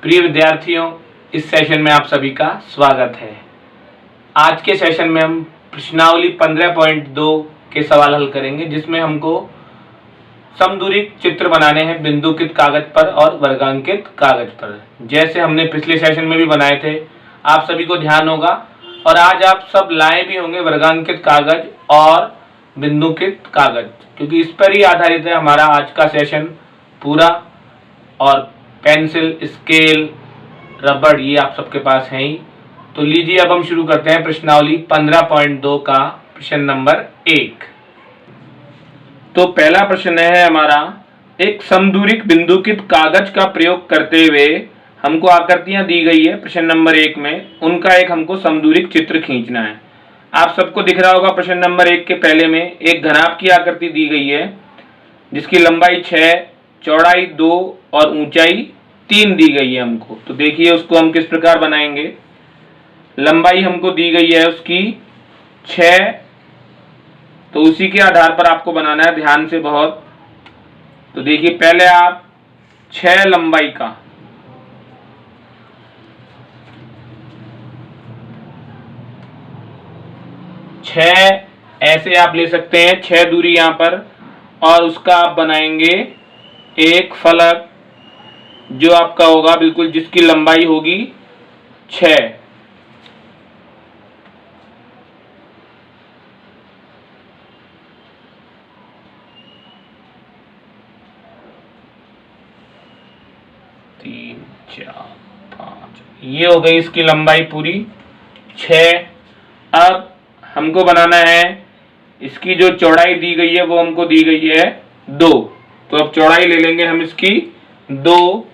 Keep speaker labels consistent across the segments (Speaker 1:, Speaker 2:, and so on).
Speaker 1: प्रिय विद्यार्थियों, इस सेशन में आप सभी का स्वागत है। आज के सेशन में हम प्रश्नावली 15.2 के सवाल हल करेंगे, जिसमें हमको समदूरिक चित्र बनाने हैं बिंदुकित कागज पर और वर्गांकित कागज पर, जैसे हमने पिछले सेशन में भी बनाए थे। आप सभी को ध्यान होगा और आज आप सब लाए भी होंगे वर्गांकित कागज और बिंदुकित कागज, क्योंकि इस पर ही आधारित है हमारा आज का सेशन पूरा। और पेंसिल, स्केल, रबड़ ये आप सबके पास है ही। तो लीजिए अब हम शुरू करते हैं प्रश्नावली 15.2 का प्रश्न नंबर 1। तो पहला प्रश्न है हमारा, एक समदूरिक बिंदुकित कागज का प्रयोग करते हुए हमको आकृतियां दी गई है प्रश्न नंबर 1 में, उनका एक हमको समदूरिक चित्र खींचना है। आप सबको दिख रहा होगा प्रश्न नंबर 1 के पहले में एक घनाभ की आकृति दी गई है, जिसकी लंबाई 6, चौड़ाई 2 और ऊंचाई 3 दी गई है हमको। तो देखिए उसको हम किस प्रकार बनाएंगे। लंबाई हमको दी गई है उसकी 6, तो उसी के आधार पर आपको बनाना है ध्यान से बहुत। तो देखिए पहले आप 6 लंबाई का ऐसे आप ले सकते हैं 6 दूरी यहां पर, और उसका आप बनाएंगे एक फलक जो आपका होगा बिल्कुल, जिसकी लंबाई होगी 6। तीन, 4, 5, ये हो गई इसकी लंबाई पूरी 6। अब हमको बनाना है इसकी जो चौड़ाई दी गई है वो हमको दी गई है 2। तो अब चौड़ाई ले लेंगे हम इसकी 2।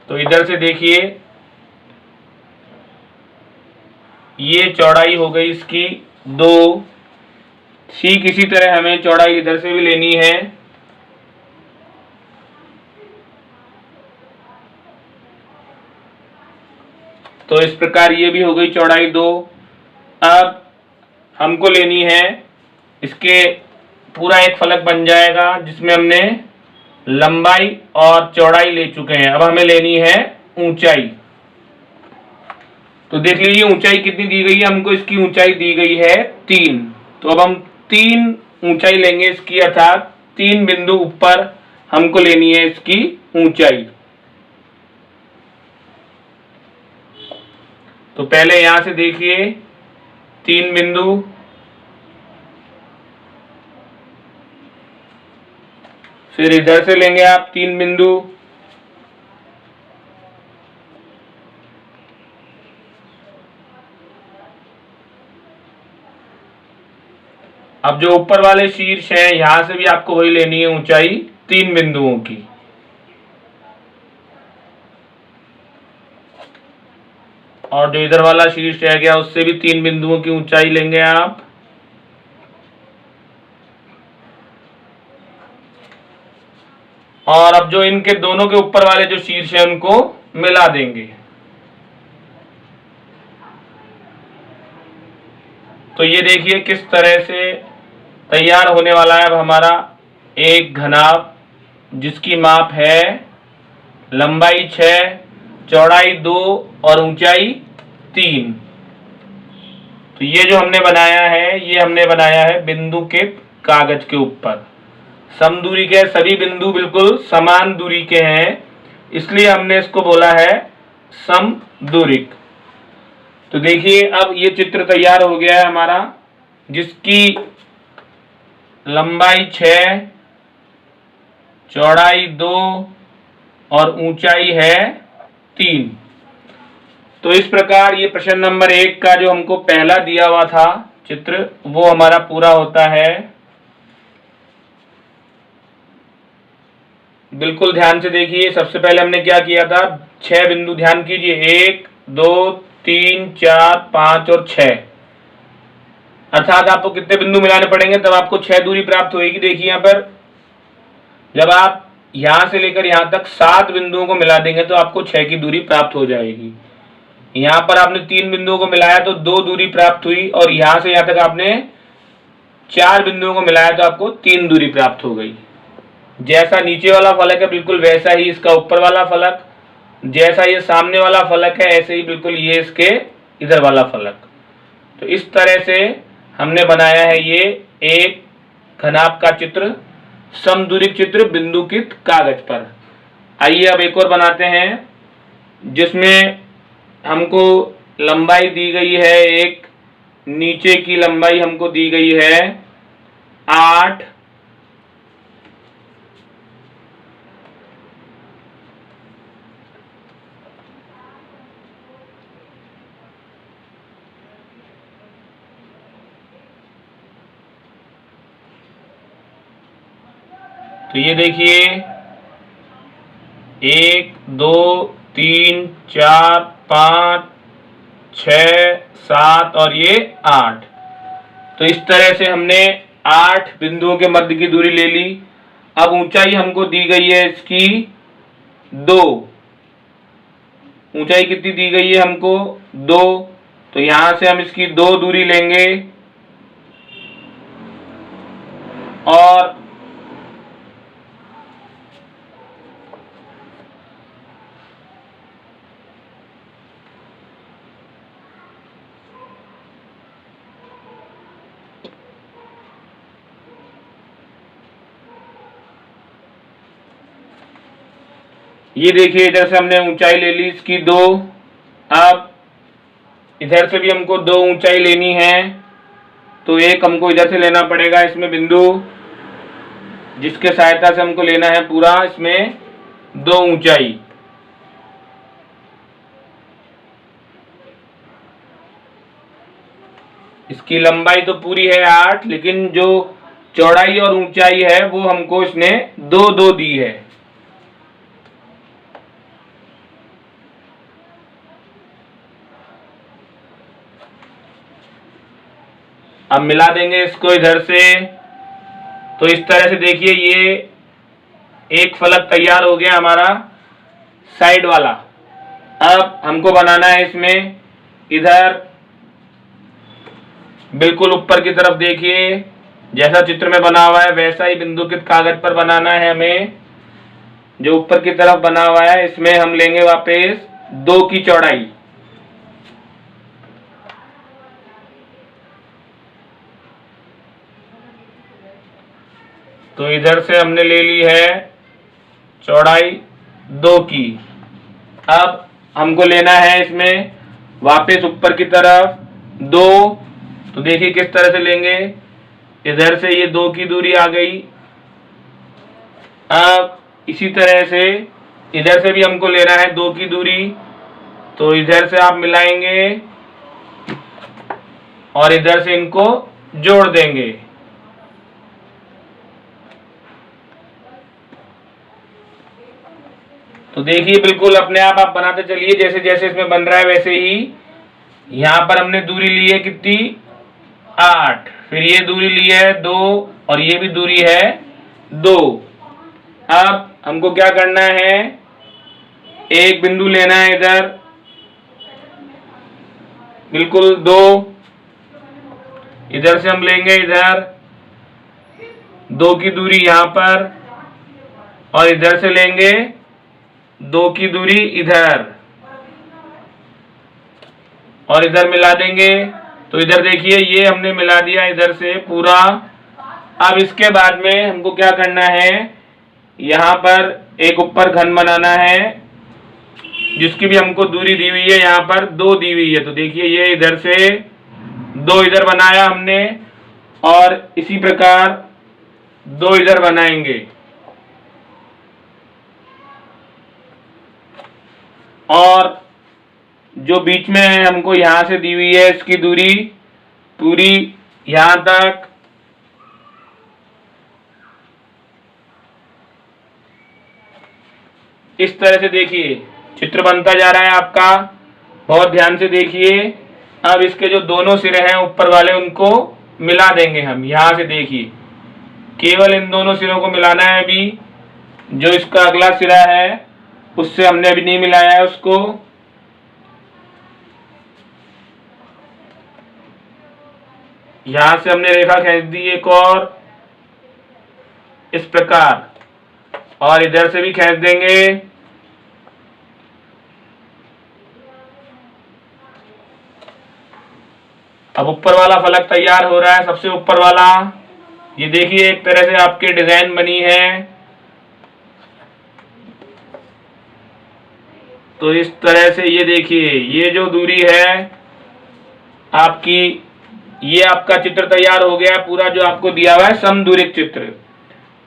Speaker 1: तो इधर से देखिए ये चौड़ाई हो गई इसकी 2। ठीक इसी तरह हमें चौड़ाई इधर से भी लेनी है। तो इस प्रकार ये भी हो गई चौड़ाई 2। अब हमको लेनी है इसके पूरा एक फलक बन जाएगा, जिसमें हमने लंबाई और चौड़ाई ले चुके हैं। अब हमें लेनी है ऊंचाई। तो देख लीजिए ऊंचाई कितनी दी गई है हमको, इसकी ऊंचाई दी गई है 3। तो अब हम 3 ऊंचाई लेंगे इसकी, अर्थात 3 बिंदु ऊपर हमको लेनी है इसकी ऊंचाई। तो पहले यहां से देखिए 3 बिंदु, फिर इधर से लेंगे आप 3 बिंदु, अब जो ऊपर वाले शीर्ष हैं यहां से भी आपको वही लेनी है ऊंचाई 3 बिंदुओं की। और जो इधर वाला शीर्ष रह गया उससे भी 3 बिंदुओं की ऊंचाई लेंगे आप। और अब जो इनके दोनों के ऊपर वाले जो शीर्ष है उनको मिला देंगे। तो ये देखिए किस तरह से तैयार होने वाला है अब हमारा एक घनाभ, जिसकी माप है लंबाई 6, चौड़ाई 2 और ऊंचाई 3। तो ये जो हमने बनाया है ये हमने बनाया है बिंदुकित कागज के ऊपर। समदूरी के सभी बिंदु बिल्कुल समान दूरी के हैं, इसलिए हमने इसको बोला है समदूरिक। तो देखिए अब ये चित्र तैयार हो गया है हमारा, जिसकी लंबाई 6, चौड़ाई 2 और ऊंचाई है 3। तो इस प्रकार ये प्रश्न नंबर 1 का जो हमको पहला दिया हुआ था चित्र, वो हमारा पूरा होता है। बिल्कुल ध्यान से देखिए, सबसे पहले हमने क्या किया था, 6 बिंदु, ध्यान कीजिए 1, 2, 3, 4, 5 और 6, अर्थात आपको कितने बिंदु मिलाने पड़ेंगे तब आपको 6 दूरी प्राप्त होगी। देखिए यहाँ पर जब आप यहां से लेकर यहां तक 7 बिंदुओं को मिला देंगे तो आपको 6 की दूरी प्राप्त हो जाएगी। यहां पर आपने 3 बिंदुओं को मिलाया तो 2 दूरी प्राप्त हुई, और यहां से यहां तक आपने 4 बिंदुओं को मिलाया तो आपको 3 दूरी प्राप्त हो गई। जैसा नीचे वाला फलक है बिल्कुल वैसा ही इसका ऊपर वाला फलक, जैसा ये सामने वाला फलक है ऐसे ही बिल्कुल ये इसके इधर वाला फलक। तो इस तरह से हमने बनाया है ये एक घनाभ का चित्र, समदूरिक चित्र बिंदुकित कागज पर। आइए अब एक और बनाते हैं, जिसमें हमको लंबाई दी गई है, एक नीचे की लंबाई हमको दी गई है 8, तो ये देखिए 1 2 3 4 5 6 7 और ये 8। तो इस तरह से हमने 8 बिंदुओं के मध्य की दूरी ले ली। अब ऊंचाई हमको दी गई है इसकी 2। ऊंचाई कितनी दी गई है हमको 2, तो यहां से हम इसकी 2 दूरी लेंगे और ये देखिए इधर से हमने ऊंचाई ले ली इसकी 2। अब इधर से भी हमको 2 ऊंचाई लेनी है, तो एक हमको इधर से लेना पड़ेगा इसमें बिंदु, जिसके सहायता से हमको लेना है पूरा इसमें 2 ऊंचाई। इसकी लंबाई तो पूरी है 8, लेकिन जो चौड़ाई और ऊंचाई है वो हमको इसने 2 दी है। अब मिला देंगे इसको इधर से। तो इस तरह से देखिए ये एक फलक तैयार हो गया हमारा साइड वाला। अब हमको बनाना है इसमें इधर बिल्कुल ऊपर की तरफ, देखिए जैसा चित्र में बना हुआ है वैसा ही बिंदुकित कागज पर बनाना है हमें। जो ऊपर की तरफ बना हुआ है इसमें हम लेंगे वापस 2 की चौड़ाई। तो इधर से हमने ले ली है चौड़ाई 2 की। अब हमको लेना है इसमें वापस ऊपर की तरफ 2। तो देखिए किस तरह से लेंगे, इधर से ये 2 की दूरी आ गई। अब इसी तरह से इधर से भी हमको लेना है 2 की दूरी, तो इधर से आप मिलाएंगे और इधर से इनको जोड़ देंगे। तो देखिए बिल्कुल अपने आप बनाते चलिए, जैसे जैसे इसमें बन रहा है वैसे ही। यहां पर हमने दूरी ली है कितनी 8, फिर ये दूरी ली है 2 और ये भी दूरी है 2। अब हमको क्या करना है, एक बिंदु लेना है इधर बिल्कुल 2, इधर से हम लेंगे इधर 2 की दूरी यहां पर और इधर से लेंगे 2 की दूरी इधर और इधर मिला देंगे। तो इधर देखिए ये हमने मिला दिया इधर से पूरा। अब इसके बाद में हमको क्या करना है, यहाँ पर एक ऊपर घन बनाना है जिसकी भी हमको दूरी दी हुई है, यहाँ पर 2 दी हुई है। तो देखिए ये इधर से 2 इधर बनाया हमने और इसी प्रकार 2 इधर बनाएंगे और जो बीच में हमको यहां से दी हुई है इसकी दूरी पूरी यहां तक। इस तरह से देखिए चित्र बनता जा रहा है आपका, बहुत ध्यान से देखिए। अब इसके जो दोनों सिरे हैं ऊपर वाले उनको मिला देंगे हम। यहां से देखिए केवल इन दोनों सिरों को मिलाना है अभी, जो इसका अगला सिरा है उससे हमने अभी नहीं मिलाया है उसको। यहां से हमने रेखा खींच दी एक और इस प्रकार, और इधर से भी खींच देंगे अब ऊपर वाला फलक तैयार हो रहा है, सबसे ऊपर वाला। ये देखिए एक तरह से आपके डिजाइन बनी है। तो इस तरह से ये देखिए, ये जो दूरी है आपकी, ये आपका चित्र तैयार हो गया पूरा, जो आपको दिया हुआ है समदूरिक चित्र।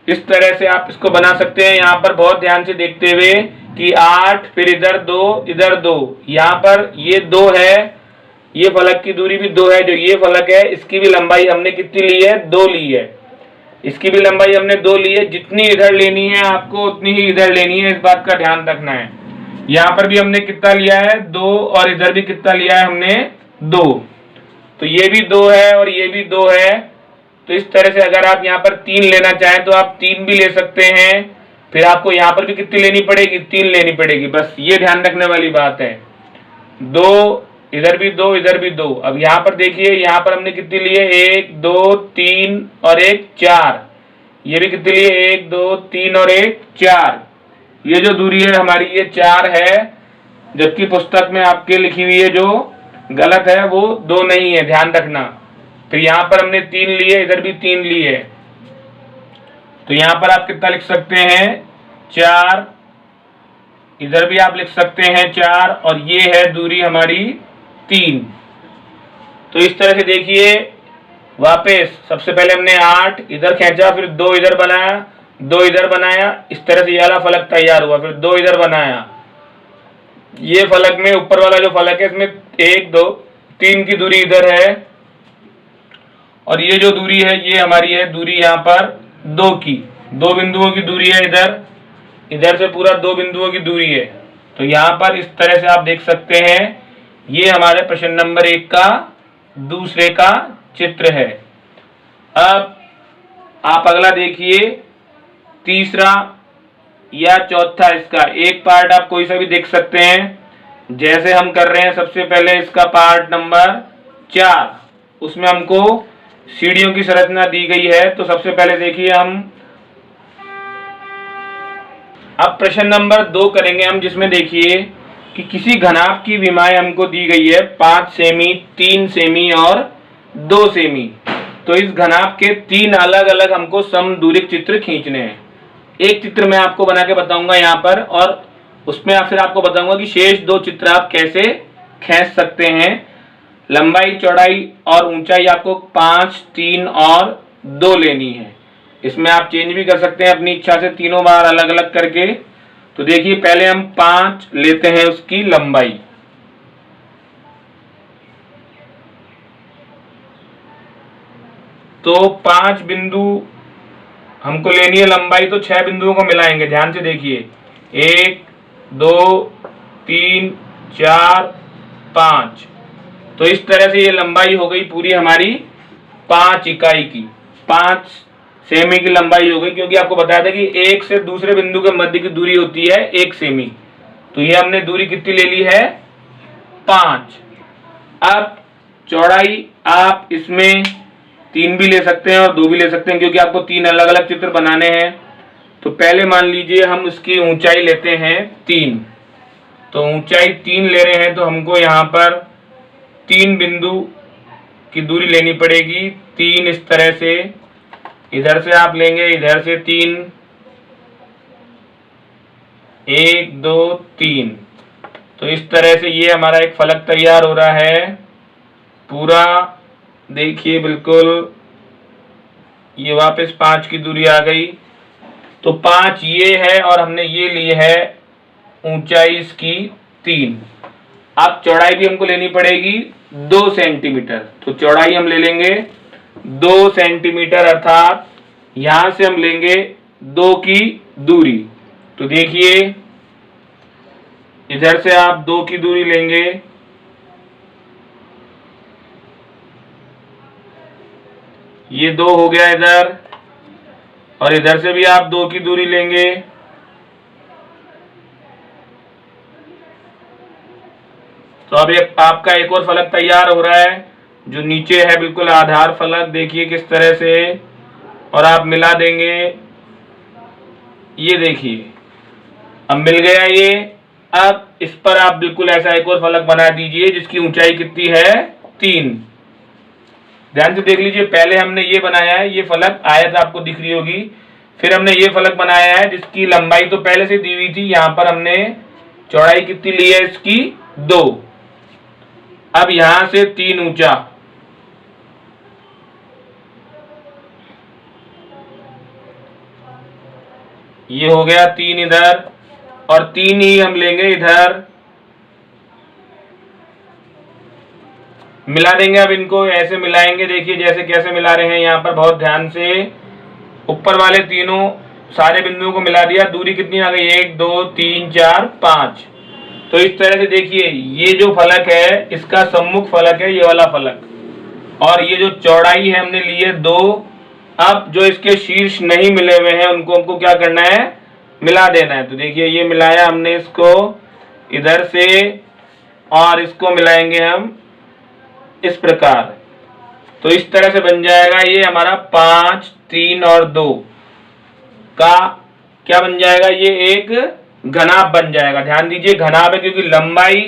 Speaker 1: इस तरह से आप इसको बना सकते हैं। यहाँ पर बहुत ध्यान से देखते हुए कि 8, फिर इधर 2, इधर 2, यहाँ पर ये 2 है, ये फलक की दूरी भी 2 है। जो ये फलक है इसकी भी लंबाई हमने कितनी ली है? 2 ली है। इसकी भी लंबाई हमने 2 ली है। जितनी इधर लेनी है आपको उतनी ही इधर लेनी है, इस बात का ध्यान रखना है। यहाँ पर भी हमने कितना लिया है? 2, और इधर भी कितना लिया है हमने? 2। तो ये भी 2 है और ये भी 2 है। तो इस तरह से अगर आप यहाँ पर 3 लेना चाहें तो आप 3 भी ले सकते हैं। फिर आपको यहाँ पर भी कितनी लेनी पड़ेगी? 3 लेनी पड़ेगी। बस ये ध्यान रखने वाली बात है। 2, इधर भी 2, इधर भी 2। अब यहाँ पर देखिए, यहाँ पर हमने कितनी ली है? 1, 2, 3 और 1, 4। ये भी कितनी ली है? 1, 2, 3 और 1, 4। ये जो दूरी है हमारी, ये 4 है, जबकि पुस्तक में आपके लिखी हुई है जो गलत है वो 2 नहीं है, ध्यान रखना। फिर यहाँ पर हमने 3 ली है, इधर भी 3 ली है। तो यहाँ पर आप कितना लिख सकते हैं? 4। इधर भी आप लिख सकते हैं 4, और ये है दूरी हमारी 3। तो इस तरह से देखिए, वापस सबसे पहले हमने 8 इधर खींचा, फिर 2 इधर बनाया, 2 इधर बनाया। इस तरह से ये वाला फलक तैयार हुआ। फिर 2 इधर बनाया। ये फलक में ऊपर वाला जो फलक है इसमें 1, 2, 3 की दूरी इधर है, और ये जो दूरी है ये हमारी है दूरी यहाँ पर 2 की। 2 बिंदुओं की दूरी है इधर, इधर से पूरा 2 बिंदुओं की दूरी है। तो यहाँ पर इस तरह से आप देख सकते हैं, ये हमारे प्रश्न नंबर 1 का दूसरे का चित्र है। अब आप अगला देखिए, तीसरा या चौथा, इसका एक पार्ट आप कोई सा भी देख सकते हैं। जैसे हम कर रहे हैं, सबसे पहले इसका पार्ट नंबर 4, उसमें हमको सीढ़ियों की संरचना दी गई है। तो सबसे पहले देखिए, हम अब प्रश्न नंबर 2 करेंगे हम, जिसमें देखिए कि किसी घनाभ की विमाएं हमको दी गई है 5 सेमी, 3 सेमी और 2 सेमी। तो इस घनाभ के 3 अलग अलग हमको समदूरिक चित्र खींचने हैं। एक चित्र मैं आपको बना के बताऊंगा यहाँ पर, और उसमें फिर आपको बताऊंगा कि शेष 2 चित्र आप कैसे खींच सकते हैं। लंबाई, चौड़ाई और ऊंचाई आपको 5, 3 और 2 लेनी है। इसमें आप चेंज भी कर सकते हैं अपनी इच्छा से, तीनों बार अलग अलग करके। तो देखिए, पहले हम 5 लेते हैं उसकी लंबाई। तो 5 बिंदु हमको लेनी है लंबाई, तो 6 बिंदुओं को मिलाएंगे। ध्यान से देखिए, 1, 2, 3, 4, 5। तो इस तरह से ये लंबाई हो गई पूरी हमारी 5 इकाई की, 5 सेमी की लंबाई हो गई। क्योंकि आपको बताया था कि एक से दूसरे बिंदु के मध्य की दूरी होती है 1 सेमी। तो ये हमने दूरी कितनी ले ली है? 5। अब चौड़ाई आप इसमें 3 भी ले सकते हैं और 2 भी ले सकते हैं, क्योंकि आपको 3 अलग अलग चित्र बनाने हैं। तो पहले मान लीजिए हम इसकी ऊंचाई लेते हैं 3। तो ऊंचाई 3 ले रहे हैं, तो हमको यहाँ पर 3 बिंदु की दूरी लेनी पड़ेगी। 3 इस तरह से, इधर से आप लेंगे, इधर से 3, 1, 2, 3। तो इस तरह से ये हमारा एक फलक तैयार हो रहा है पूरा। देखिए बिल्कुल, ये वापस 5 की दूरी आ गई। तो 5 ये है, और हमने ये ली है ऊंचाई इसकी 3। अब चौड़ाई भी हमको लेनी पड़ेगी 2 सेंटीमीटर। तो चौड़ाई हम ले लेंगे 2 सेंटीमीटर, अर्थात यहां से हम लेंगे 2 की दूरी। तो देखिए, इधर से आप 2 की दूरी लेंगे, ये 2 हो गया इधर, और इधर से भी आप 2 की दूरी लेंगे। तो अब आपका एक और फलक तैयार हो रहा है, जो नीचे है बिल्कुल आधार फलक। देखिए किस तरह से, और आप मिला देंगे। ये देखिए, अब मिल गया ये। अब इस पर आप बिल्कुल ऐसा एक और फलक बना दीजिए, जिसकी ऊंचाई कितनी है? 3। ध्यान से देख लीजिए, पहले हमने ये बनाया है, ये फलक आयत आपको दिख रही होगी, फिर हमने ये फलक बनाया है जिसकी लंबाई तो पहले से दी हुई थी, यहां पर हमने चौड़ाई कितनी ली है इसकी 2। अब यहां से 3 ऊंचा, ये हो गया 3 इधर, और 3 ही हम लेंगे इधर, मिला देंगे। अब इनको ऐसे मिलाएंगे, देखिए जैसे कैसे मिला रहे हैं यहाँ पर, बहुत ध्यान से। ऊपर वाले तीनों सारे बिंदुओं को मिला दिया, दूरी कितनी आ गई 1 2 3 4 5। तो इस तरह से देखिए ये जो फलक है इसका सम्मुख फलक है ये वाला फलक, और ये जो चौड़ाई है हमने ली है 2। अब जो इसके शीर्ष नहीं मिले हुए हैं उनको हमको क्या करना है, मिला देना है। तो देखिए ये मिलाया हमने इसको इधर से, और इसको मिलाएंगे हम इस प्रकार। तो इस तरह से बन जाएगा ये हमारा 5 3 और 2 का क्या बन जाएगा, ये एक घनाभ बन जाएगा। ध्यान दीजिए घनाभ है क्योंकि लंबाई,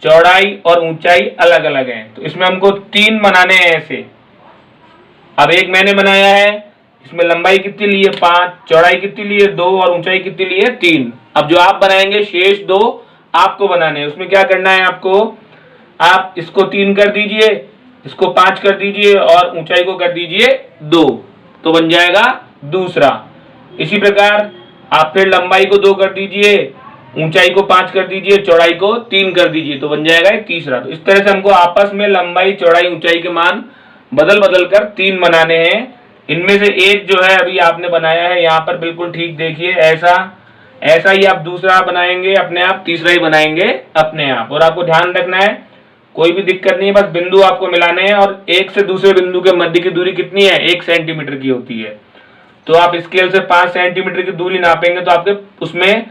Speaker 1: चौड़ाई और ऊंचाई अलग अलग है। तो इसमें हमको 3 बनाने हैं ऐसे। अब एक मैंने बनाया है, इसमें लंबाई कितनी ली है 5, चौड़ाई कितनी ली है 2 और ऊंचाई कितनी ली है 3। अब जो आप बनाएंगे शेष 2 आपको बनाने हैं। उसमें क्या करना है आपको, आप इसको 3 कर दीजिए, इसको 5 कर दीजिए और ऊंचाई को कर दीजिए 2, तो बन जाएगा दूसरा। इसी प्रकार आप फिर लंबाई को 2 कर दीजिए, ऊंचाई को 5 कर दीजिए, चौड़ाई को 3 कर दीजिए, तो बन जाएगा एक तीसरा। तो इस तरह से हमको आपस में लंबाई, चौड़ाई, ऊंचाई के मान बदल बदल कर 3 बनाने हैं। इनमें से एक जो है अभी आपने बनाया है यहाँ पर, बिल्कुल ठीक देखिए, ऐसा ही आप दूसरा बनाएंगे अपने आप, तीसरा ही बनाएंगे अपने आप। और आपको ध्यान रखना है कोई भी दिक्कत नहीं है, बस बिंदु आपको मिलाने हैं। और एक से दूसरे बिंदु के मध्य की दूरी कितनी है, 1 सेंटीमीटर की होती है। तो आप स्केल से 5 सेंटीमीटर की दूरी नापेंगे तो आपके उसमें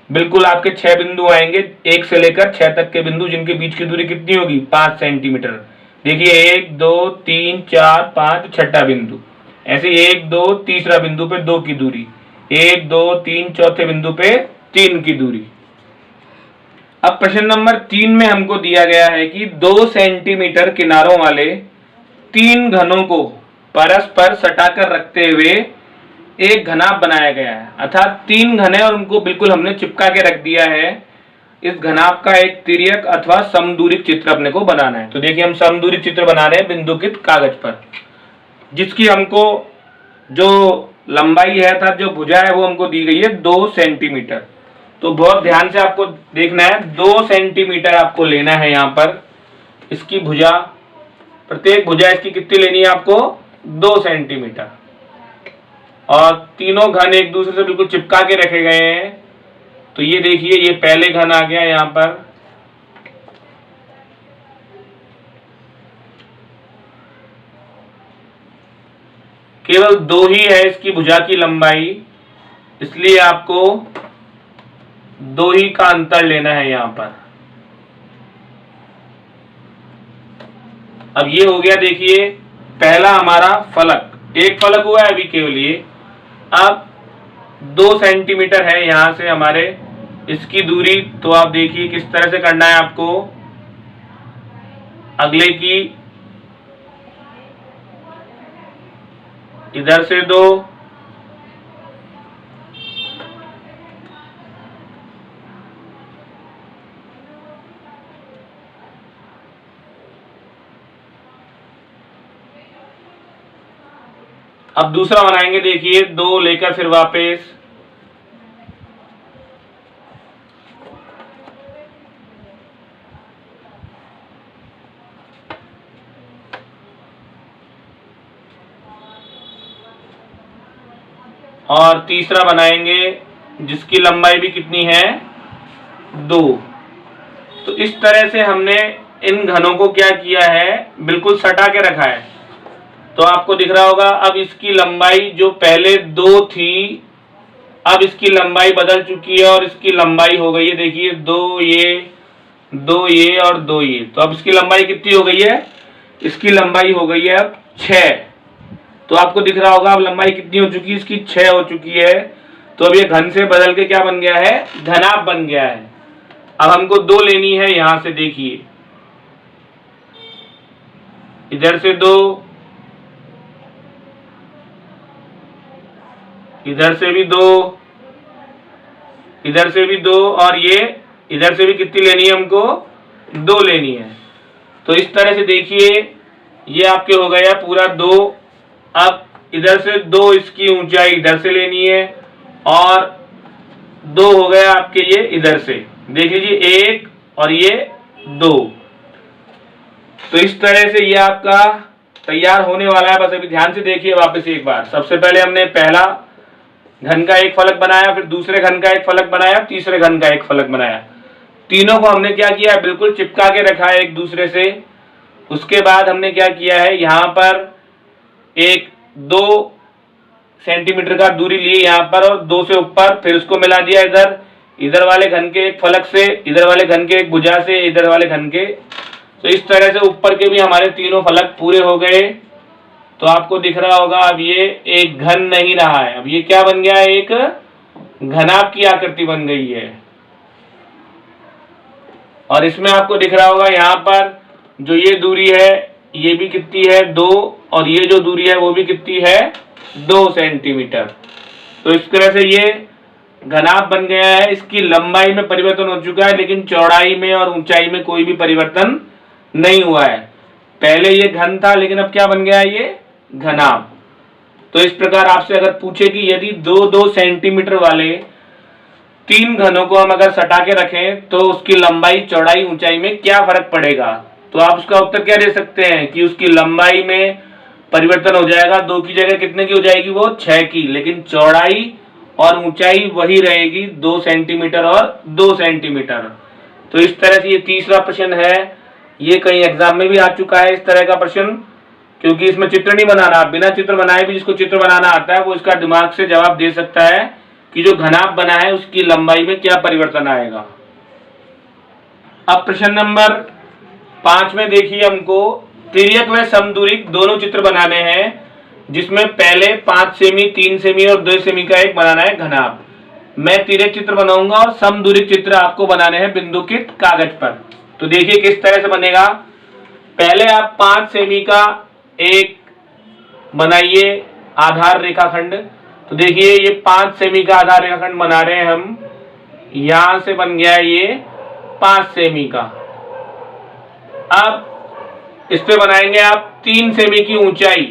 Speaker 1: बिल्कुल आपके 6 बिंदु आएंगे, 1 से लेकर 6 तक के बिंदु, जिनके बीच की दूरी कितनी होगी 5 सेंटीमीटर। देखिए 1 2 3 4 5 छठा बिंदु, ऐसे 1 2 तीसरा बिंदु पे 2 की दूरी, 1 2 3 चौथे बिंदु पे 3 की दूरी। अब प्रश्न नंबर 3 में हमको दिया गया है कि 2 सेंटीमीटर किनारों वाले 3 घनों को परस्पर सटाकर रखते हुए एक घनाभ बनाया गया है। अर्थात 3 घने और उनको बिल्कुल हमने चिपका के रख दिया है। इस घनाभ का एक तिर्यक अथवा समदूरिक चित्र अपने को बनाना है। तो देखिए हम समदूरिक चित्र बना रहे हैं बिंदुकित कागज पर, जिसकी हमको जो लंबाई है अर्थात जो भुजा है वो हमको दी गई है 2 सेंटीमीटर। तो बहुत ध्यान से आपको देखना है, 2 सेंटीमीटर आपको लेना है यहाँ पर इसकी भुजा, प्रत्येक भुजा इसकी कितनी लेनी है आपको 2 सेंटीमीटर। और तीनों घन एक दूसरे से बिल्कुल चिपका के रखे गए हैं। तो ये देखिए ये पहले घन आ गया यहाँ पर, केवल 2 ही है इसकी भुजा की लंबाई, इसलिए आपको 2 ही का अंतर लेना है यहाँ पर। अब ये हो गया, देखिए पहला हमारा फलक, एक फलक हुआ है अभी केवल ये। अब 2 सेंटीमीटर है यहां से हमारे इसकी दूरी, तो आप देखिए किस तरह से करना है आपको। अगले की इधर से 2, अब दूसरा बनाएंगे, देखिए 2 लेकर फिर वापस, और तीसरा बनाएंगे जिसकी लंबाई भी कितनी है 2। तो इस तरह से हमने इन घनों को क्या किया है, बिल्कुल सटा के रखा है। तो आपको दिख रहा होगा अब इसकी लंबाई जो पहले 2 थी, अब इसकी लंबाई बदल चुकी है और इसकी लंबाई हो गई है, देखिए 2 ये और 2 ये। तो अब इसकी लंबाई कितनी हो गई है, इसकी लंबाई हो गई है अब 6। तो आपको दिख रहा होगा अब लंबाई कितनी हो चुकी है, इसकी 6 हो चुकी है। तो अब ये घन से बदल के क्या बन गया है, घनाभ बन गया है। अब हमको 2 लेनी है यहां से, देखिए इधर से 2 इधर से भी 2, इधर से भी 2, और ये इधर से भी कितनी लेनी है हमको, 2 लेनी है। तो इस तरह से देखिए ये आपके हो गया पूरा 2। अब इधर से 2 इसकी ऊंचाई इधर से लेनी है, और 2 हो गया आपके ये इधर से, देख लीजिए 1 और ये 2। तो इस तरह से ये आपका तैयार होने वाला है। बस अभी ध्यान से देखिए वापस एक बार। सबसे पहले हमने पहला घन का एक फलक बनाया, फिर दूसरे घन का एक फलक बनाया, तीसरे घन का एक फलक बनाया। तीनों को हमने क्या किया, बिल्कुल चिपका के रखा है एक दूसरे से। उसके बाद हमने क्या किया है, यहाँ पर एक 2 सेंटीमीटर का दूरी ली यहाँ पर, और 2 से ऊपर, फिर उसको मिला दिया इधर वाले घन के एक फलक से, इधर वाले घन के एक भुजा से, इधर वाले घन के। तो इस तरह से ऊपर के भी हमारे तीनों फलक पूरे हो गए। तो आपको दिख रहा होगा अब ये एक घन नहीं रहा है, अब ये क्या बन गया, एक घनाभ की आकृति बन गई है। और इसमें आपको दिख रहा होगा यहाँ पर जो ये दूरी है ये भी कितनी है, 2, और ये जो दूरी है वो भी कितनी है, 2 सेंटीमीटर। तो इस तरह से ये घनाभ बन गया है। इसकी लंबाई में परिवर्तन हो चुका है, लेकिन चौड़ाई में और ऊंचाई में कोई भी परिवर्तन नहीं हुआ है। पहले ये घन था, लेकिन अब क्या बन गया है, ये घनाभ। तो इस प्रकार आपसे अगर पूछे कि यदि 2-2 सेंटीमीटर वाले 3 घनों को हम अगर सटा के रखें तो उसकी लंबाई, चौड़ाई, ऊंचाई में क्या फर्क पड़ेगा, तो आप उसका उत्तर क्या दे सकते हैं कि उसकी लंबाई में परिवर्तन हो जाएगा। 2 की जगह कितने की हो जाएगी, वो 6 की, लेकिन चौड़ाई और ऊंचाई वही रहेगी, 2 सेंटीमीटर और 2 सेंटीमीटर। तो इस तरह से ये तीसरा प्रश्न है। ये कहीं एग्जाम में भी आ चुका है इस तरह का प्रश्न, क्योंकि इसमें चित्र नहीं बनाना, बिना चित्र बनाए भी जिसको चित्र बनाना आता है वो इसका दिमाग से जवाब दे सकता है कि जो घनाभ बना है उसकी लंबाई में क्या परिवर्तन आएगा। अब प्रश्न नंबर 5 में देखिए हमको तिर्यक व समदूरिक दोनों चित्र बनाने हैं, जिसमें पहले 5 सेमी, 3 सेमी और 2 सेमी का एक बनाना है घनाभ। मैं तिर्यक चित्र बनाऊंगा और समदूरिक चित्र आपको बनाने हैं बिंदुकित कागज पर। तो देखिए किस तरह से बनेगा। पहले आप 5 सेमी का एक बनाइए आधार रेखाखंड। तो देखिए ये 5 सेमी का आधार रेखाखंड बना रहे हैं हम, यहां से बन गया ये 5 सेमी का। अब इस पे बनाएंगे आप 3 सेमी की ऊंचाई।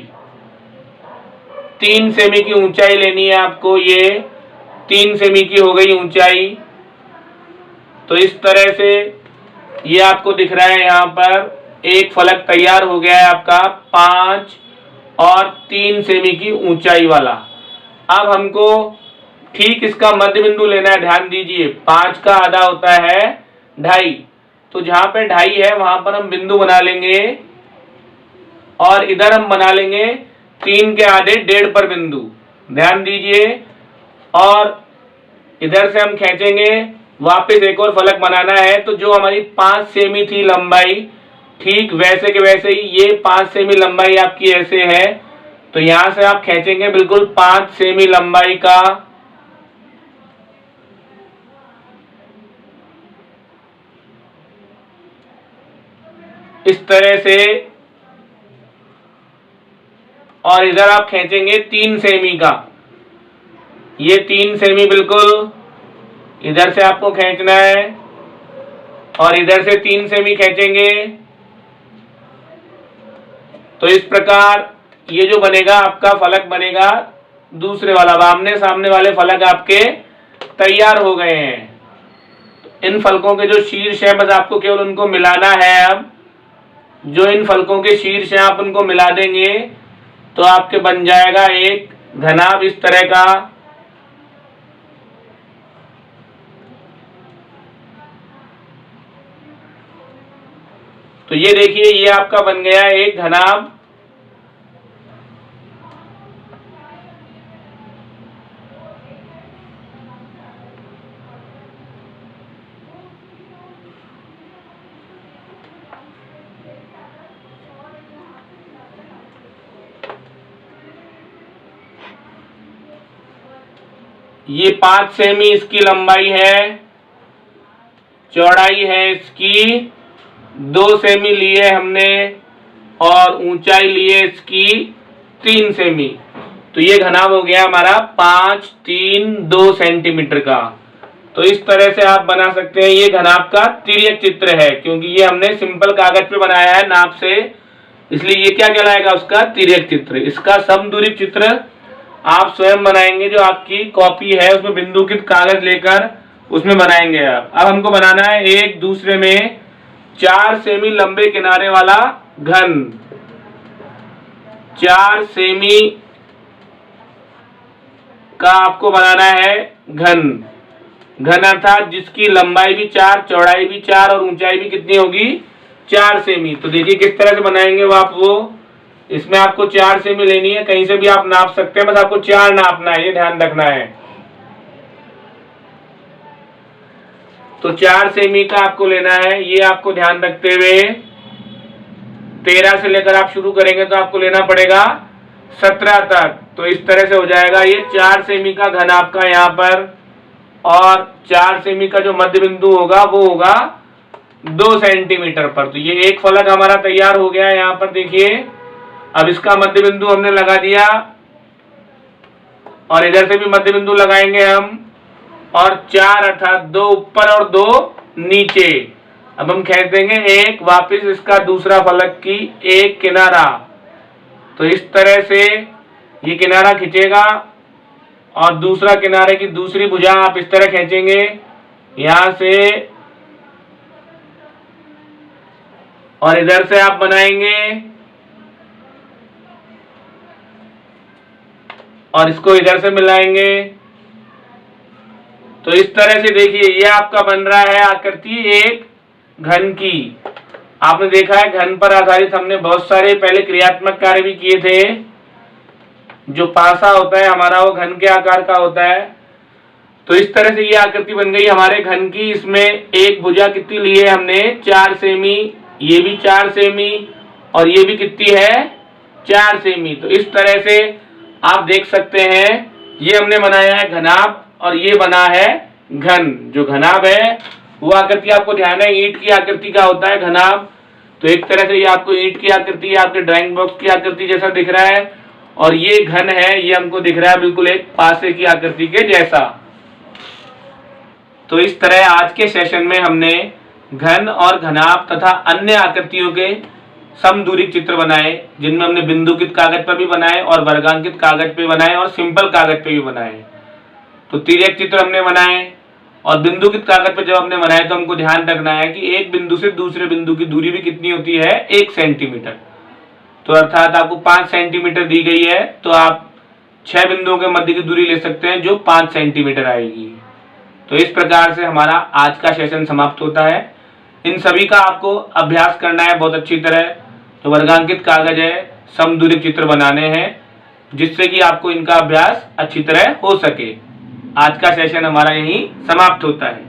Speaker 1: 3 सेमी की ऊंचाई लेनी है आपको, ये 3 सेमी की हो गई ऊंचाई। तो इस तरह से ये आपको दिख रहा है, यहाँ पर एक फलक तैयार हो गया है आपका 5 और 3 सेमी की ऊंचाई वाला। अब हमको ठीक इसका मध्य बिंदु लेना है। ध्यान दीजिए 5 का आधा होता है 2.5, तो जहां पे 2.5 है वहां पर हम बिंदु बना लेंगे, और इधर हम बना लेंगे 3 के आधे 1.5 पर बिंदु। ध्यान दीजिए, और इधर से हम खींचेंगे, वापस एक और फलक बनाना है। तो जो हमारी 5 सेमी थी लंबाई, ठीक वैसे के वैसे ही ये 5 सेमी लंबाई आपकी ऐसे है। तो यहां से आप खींचेंगे बिल्कुल 5 सेमी लंबाई का इस तरह से, और इधर आप खींचेंगे 3 सेमी का। ये 3 सेमी बिल्कुल इधर से आपको खींचना है, और इधर से 3 सेमी खींचेंगे। तो इस प्रकार ये जो बनेगा आपका फलक बनेगा दूसरे वाला, आमने सामने वाले फलक आपके तैयार हो गए हैं। इन फलकों के जो शीर्ष है बस आपको केवल उनको मिलाना है। अब जो इन फलकों के शीर्ष हैं आप उनको मिला देंगे तो आपके बन जाएगा एक घनाभ इस तरह का। तो ये देखिए ये आपका बन गया एक घनाभ। ये 5 सेमी इसकी लंबाई है, चौड़ाई है इसकी 2 सेमी लिए हमने, और ऊंचाई लिए इसकी 3 सेमी। तो ये घनाभ हो गया हमारा 5, 3, 2 सेंटीमीटर का। तो इस तरह से आप बना सकते हैं। ये घनाभ का तिर्यक चित्र है, क्योंकि ये हमने सिंपल कागज पे बनाया है नाप से, इसलिए ये क्या कहलाएगा, उसका तिर्यक चित्र। इसका समदूरी चित्र आप स्वयं बनाएंगे, जो आपकी कॉपी है उसमें बिंदुकित कागज लेकर उसमें बनाएंगे आप। अब हमको बनाना है एक दूसरे में 4 सेमी लंबे किनारे वाला घन। 4 सेमी का आपको बनाना है घन। घन अर्थात जिसकी लंबाई भी 4, चौड़ाई भी 4 और ऊंचाई भी कितनी होगी, 4 सेमी। तो देखिए किस तरह से बनाएंगे वो इसमें आपको 4 सेमी लेनी है, कहीं से भी आप नाप सकते हैं, बस आपको 4 नापना है, ये ध्यान रखना है। तो 4 सेमी का आपको लेना है, ये आपको ध्यान रखते हुए 13 से लेकर आप शुरू करेंगे तो आपको लेना पड़ेगा 17 तक। तो इस तरह से हो जाएगा ये 4 सेमी का घन आपका यहाँ पर, और 4 सेमी का जो मध्य बिंदु होगा वो होगा 2 सेंटीमीटर पर। तो ये एक फलक हमारा तैयार हो गया है यहाँ पर, देखिए। अब इसका मध्य बिंदु हमने लगा दिया, और इधर से भी मध्य बिंदु लगाएंगे हम, और 4 अर्थात 2 ऊपर और 2 नीचे। अब हम खींच देंगे एक, वापस इसका दूसरा फलक की एक किनारा। तो इस तरह से ये किनारा खींचेगा, और दूसरा किनारे की दूसरी भुजा आप इस तरह खींचेंगे यहां से, और इधर से आप बनाएंगे, और इसको इधर से मिलाएंगे। तो इस तरह से देखिए ये आपका बन रहा है आकृति एक घन की। आपने देखा है घन पर आधारित हमने बहुत सारे पहले क्रियात्मक कार्य भी किए थे। जो पासा होता है हमारा वो घन के आकार का होता है। तो इस तरह से ये आकृति बन गई हमारे घन की। इसमें एक भुजा कितनी ली है हमने, 4 सेमी, ये भी 4 सेमी, और ये भी कितनी है, 4 सेमी। तो इस तरह से आप देख सकते हैं ये हमने बनाया है घनाभ, और ये बना है घन। जो घनाभ है वो आकृति आपको ध्यान है ईंट की आकृति का होता है घनाभ। तो एक तरह से ये आपको ईंट की आकृति, आपके ड्राइंग बॉक्स की आकृति जैसा दिख रहा है, और ये घन है, ये हमको दिख रहा है बिल्कुल एक पासे की आकृति के जैसा। तो इस तरह आज के सेशन में हमने घन और घनाभ तथा अन्य आकृतियों के समदूरी चित्र बनाए, जिनमें हमने बिंदुकित कागज पर भी बनाए, और वर्गांकित कागज पे बनाए, और सिंपल कागज पे भी बनाए। तो तिर्यक चित्र हमने बनाए, और बिंदुकित कागज पे जब हमने बनाए तो हमको ध्यान रखना है कि एक बिंदु से दूसरे बिंदु की दूरी भी कितनी होती है, 1 सेंटीमीटर। तो अर्थात आपको 5 सेंटीमीटर दी गई है, तो आप 6 बिंदुओं के मध्य की दूरी ले सकते हैं, जो 5 सेंटीमीटर आएगी। तो इस प्रकार से हमारा आज का सेशन समाप्त होता है। इन सभी का आपको अभ्यास करना है बहुत अच्छी तरह। तो वर्गांकित कागज है, समदूरी चित्र बनाने हैं, जिससे कि आपको इनका अभ्यास अच्छी तरह हो सके। आज का सेशन हमारा यहीं समाप्त होता है।